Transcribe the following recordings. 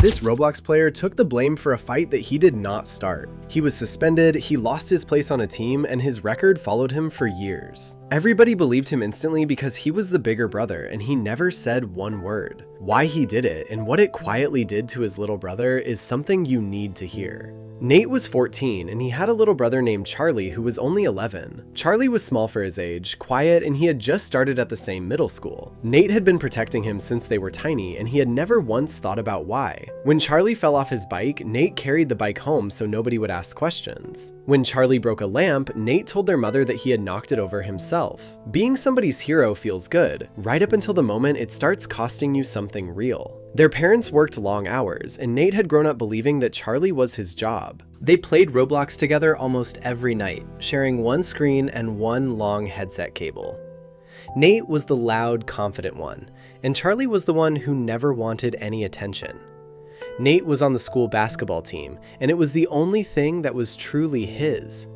This Roblox player took the blame for a fight that he did not start. He was suspended, he lost his place on a team, and his record followed him for years. Everybody believed him instantly because he was the bigger brother and he never said one word. Why he did it and what it quietly did to his little brother is something you need to hear. Nate was 14 and he had a little brother named Charlie who was only 11. Charlie was small for his age, quiet, and he had just started at the same middle school. Nate had been protecting him since they were tiny and he had never once thought about why. When Charlie fell off his bike, Nate carried the bike home so nobody would ask questions. When Charlie broke a lamp, Nate told their mother that he had knocked it over himself. Being somebody's hero feels good, right up until the moment it starts costing you something real. Their parents worked long hours, and Nate had grown up believing that Charlie was his job. They played Roblox together almost every night, sharing one screen and one long headset cable. Nate was the loud, confident one, and Charlie was the one who never wanted any attention. Nate was on the school basketball team, and it was the only thing that was truly his.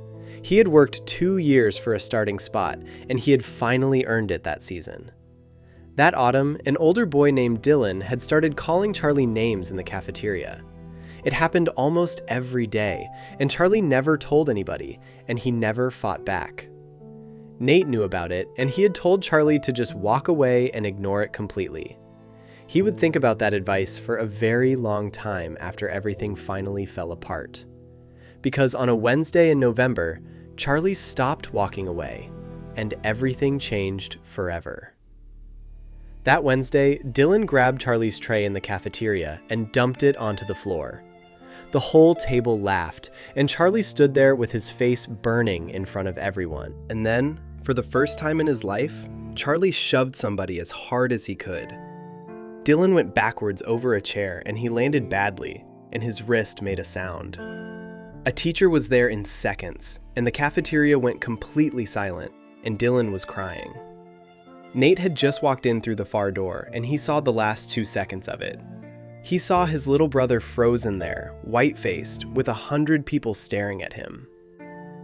He had worked 2 years for a starting spot, and he had finally earned it that season. That autumn, an older boy named Dylan had started calling Charlie names in the cafeteria. It happened almost every day, and Charlie never told anybody, and he never fought back. Nate knew about it, and he had told Charlie to just walk away and ignore it completely. He would think about that advice for a very long time after everything finally fell apart. Because on a Wednesday in November, Charlie stopped walking away, and everything changed forever. That Wednesday, Dylan grabbed Charlie's tray in the cafeteria and dumped it onto the floor. The whole table laughed, and Charlie stood there with his face burning in front of everyone. And then, for the first time in his life, Charlie shoved somebody as hard as he could. Dylan went backwards over a chair and he landed badly, and his wrist made a sound. A teacher was there in seconds, and the cafeteria went completely silent, and Dylan was crying. Nate had just walked in through the far door, and he saw the last 2 seconds of it. He saw his little brother frozen there, white-faced, with 100 people staring at him.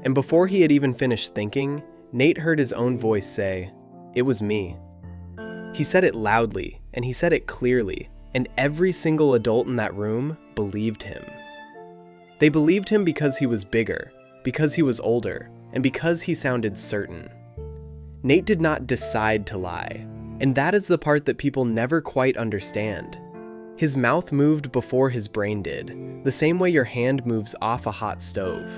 And before he had even finished thinking, Nate heard his own voice say, "It was me." He said it loudly, and he said it clearly, and every single adult in that room believed him. They believed him because he was bigger, because he was older, and because he sounded certain. Nate did not decide to lie, and that is the part that people never quite understand. His mouth moved before his brain did, the same way your hand moves off a hot stove.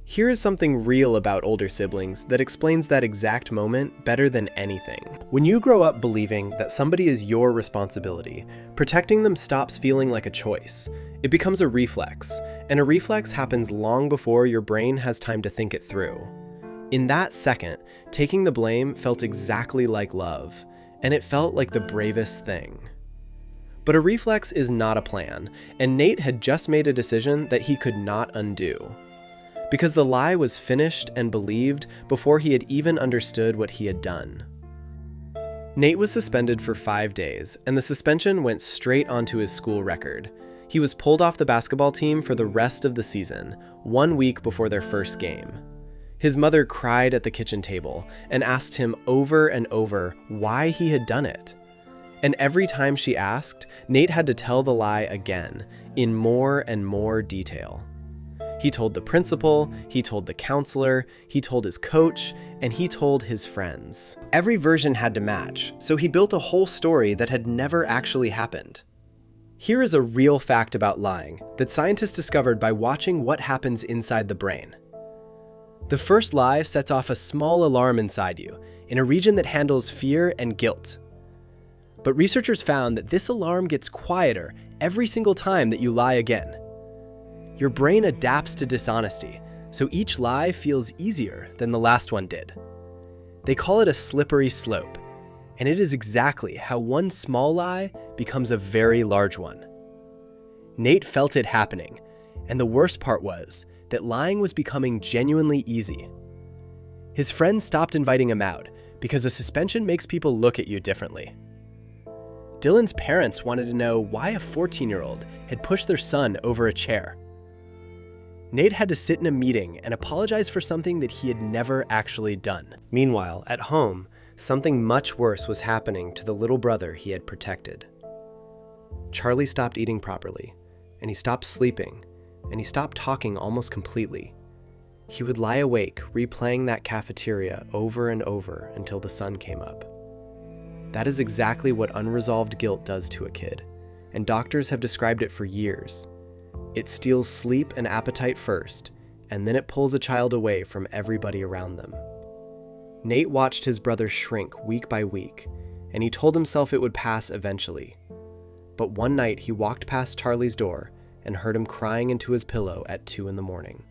Here is something real about older siblings that explains that exact moment better than anything. When you grow up believing that somebody is your responsibility, protecting them stops feeling like a choice. It becomes a reflex, and a reflex happens long before your brain has time to think it through. In that second, taking the blame felt exactly like love, and it felt like the bravest thing. But a reflex is not a plan, and Nate had just made a decision that he could not undo. Because the lie was finished and believed before he had even understood what he had done. Nate was suspended for 5 days, and the suspension went straight onto his school record. He was pulled off the basketball team for the rest of the season, 1 week before their first game. His mother cried at the kitchen table and asked him over and over why he had done it. And every time she asked, Nate had to tell the lie again, in more and more detail. He told the principal, he told the counselor, he told his coach, and he told his friends. Every version had to match, so he built a whole story that had never actually happened. Here is a real fact about lying that scientists discovered by watching what happens inside the brain. The first lie sets off a small alarm inside you, in a region that handles fear and guilt. But researchers found that this alarm gets quieter every single time that you lie again. Your brain adapts to dishonesty, so each lie feels easier than the last one did. They call it a slippery slope, and it is exactly how one small lie becomes a very large one. Nate felt it happening, and the worst part was that lying was becoming genuinely easy. His friends stopped inviting him out because a suspension makes people look at you differently. Dylan's parents wanted to know why a 14-year-old had pushed their son over a chair. Nate had to sit in a meeting and apologize for something that he had never actually done. Meanwhile, at home, something much worse was happening to the little brother he had protected. Charlie stopped eating properly, and he stopped sleeping, and he stopped talking almost completely. He would lie awake, replaying that cafeteria over and over until the sun came up. That is exactly what unresolved guilt does to a kid, and doctors have described it for years. It steals sleep and appetite first, and then it pulls a child away from everybody around them. Nate watched his brother shrink week by week, and he told himself it would pass eventually. But one night he walked past Charlie's door and heard him crying into his pillow at 2 a.m.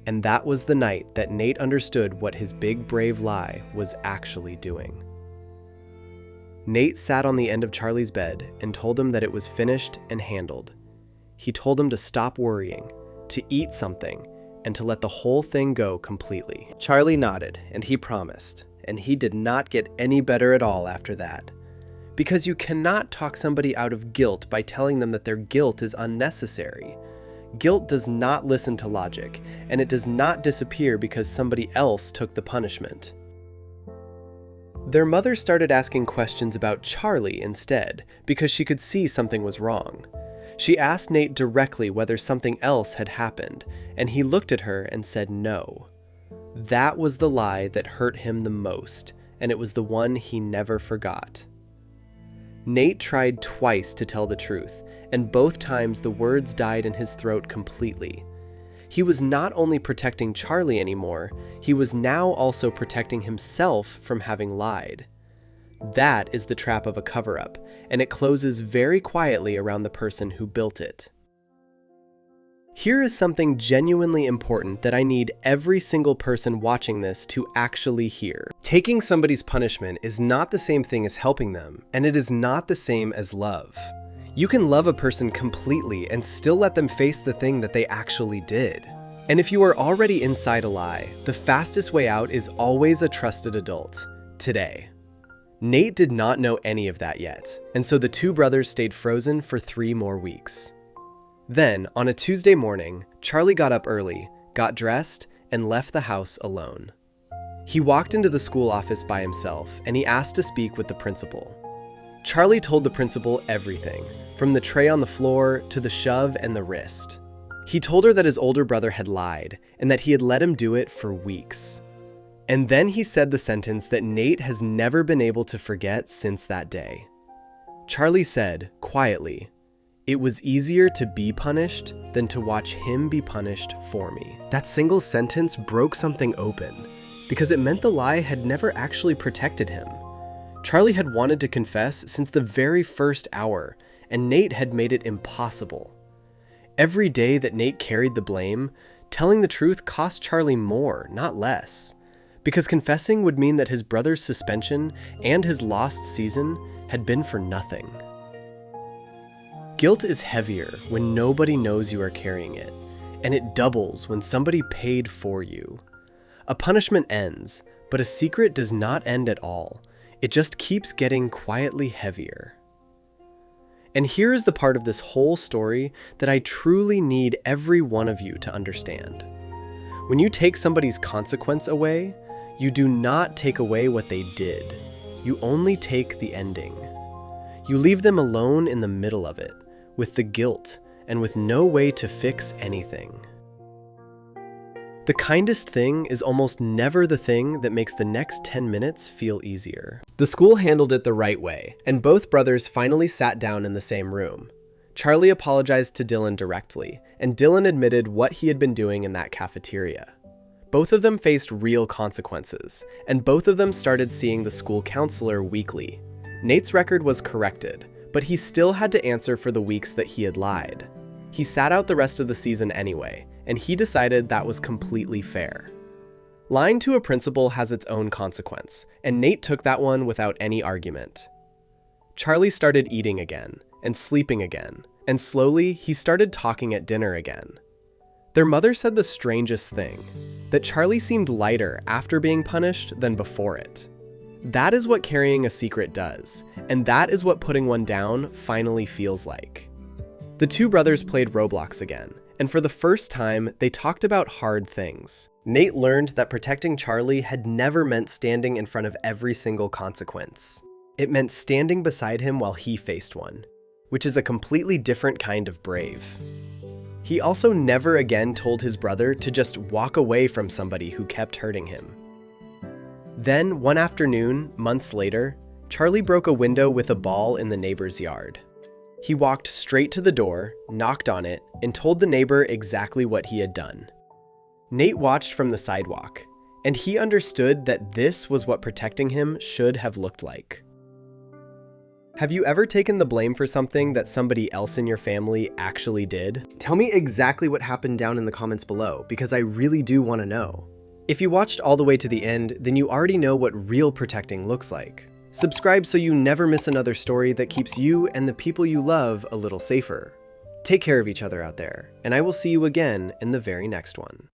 And that was the night that Nate understood what his big brave lie was actually doing. Nate sat on the end of Charlie's bed and told him that it was finished and handled. He told him to stop worrying, to eat something, and to let the whole thing go completely. Charlie nodded, and he promised, and he did not get any better at all after that. Because you cannot talk somebody out of guilt by telling them that their guilt is unnecessary. Guilt does not listen to logic, and it does not disappear because somebody else took the punishment. Their mother started asking questions about Charlie instead, because she could see something was wrong. She asked Nate directly whether something else had happened, and he looked at her and said no. That was the lie that hurt him the most, and it was the one he never forgot. Nate tried twice to tell the truth, and both times the words died in his throat completely. He was not only protecting Charlie anymore, he was now also protecting himself from having lied. That is the trap of a cover-up, and it closes very quietly around the person who built it. Here is something genuinely important that I need every single person watching this to actually hear. Taking somebody's punishment is not the same thing as helping them, and it is not the same as love. You can love a person completely and still let them face the thing that they actually did. And if you are already inside a lie, the fastest way out is always a trusted adult. Today. Nate did not know any of that yet, and so the two brothers stayed frozen for 3 more weeks. Then, on a Tuesday morning, Charlie got up early, got dressed, and left the house alone. He walked into the school office by himself, and he asked to speak with the principal. Charlie told the principal everything, from the tray on the floor to the shove and the wrist. He told her that his older brother had lied, and that he had let him do it for weeks. And then he said the sentence that Nate has never been able to forget since that day. Charlie said, quietly, "It was easier to be punished than to watch him be punished for me." That single sentence broke something open, because it meant the lie had never actually protected him. Charlie had wanted to confess since the very first hour, and Nate had made it impossible. Every day that Nate carried the blame, telling the truth cost Charlie more, not less. Because confessing would mean that his brother's suspension and his lost season had been for nothing. Guilt is heavier when nobody knows you are carrying it, and it doubles when somebody paid for you. A punishment ends, but a secret does not end at all. It just keeps getting quietly heavier. And here is the part of this whole story that I truly need every one of you to understand. When you take somebody's consequence away, you do not take away what they did. You only take the ending. You leave them alone in the middle of it, with the guilt, and with no way to fix anything. The kindest thing is almost never the thing that makes the next 10 minutes feel easier. The school handled it the right way, and both brothers finally sat down in the same room. Charlie apologized to Dylan directly, and Dylan admitted what he had been doing in that cafeteria. Both of them faced real consequences, and both of them started seeing the school counselor weekly. Nate's record was corrected, but he still had to answer for the weeks that he had lied. He sat out the rest of the season anyway, and he decided that was completely fair. Lying to a principal has its own consequence, and Nate took that one without any argument. Charlie started eating again, and sleeping again, and slowly he started talking at dinner again. Their mother said the strangest thing, that Charlie seemed lighter after being punished than before it. That is what carrying a secret does, and that is what putting one down finally feels like. The two brothers played Roblox again, and for the first time, they talked about hard things. Nate learned that protecting Charlie had never meant standing in front of every single consequence. It meant standing beside him while he faced one. which is a completely different kind of brave. He also never again told his brother to just walk away from somebody who kept hurting him. Then, one afternoon, months later, Charlie broke a window with a ball in the neighbor's yard. He walked straight to the door, knocked on it, and told the neighbor exactly what he had done. Nate watched from the sidewalk, and he understood that this was what protecting him should have looked like. Have you ever taken the blame for something that somebody else in your family actually did? Tell me exactly what happened down in the comments below, because I really do want to know. If you watched all the way to the end, then you already know what real protecting looks like. Subscribe so you never miss another story that keeps you and the people you love a little safer. Take care of each other out there, and I will see you again in the very next one.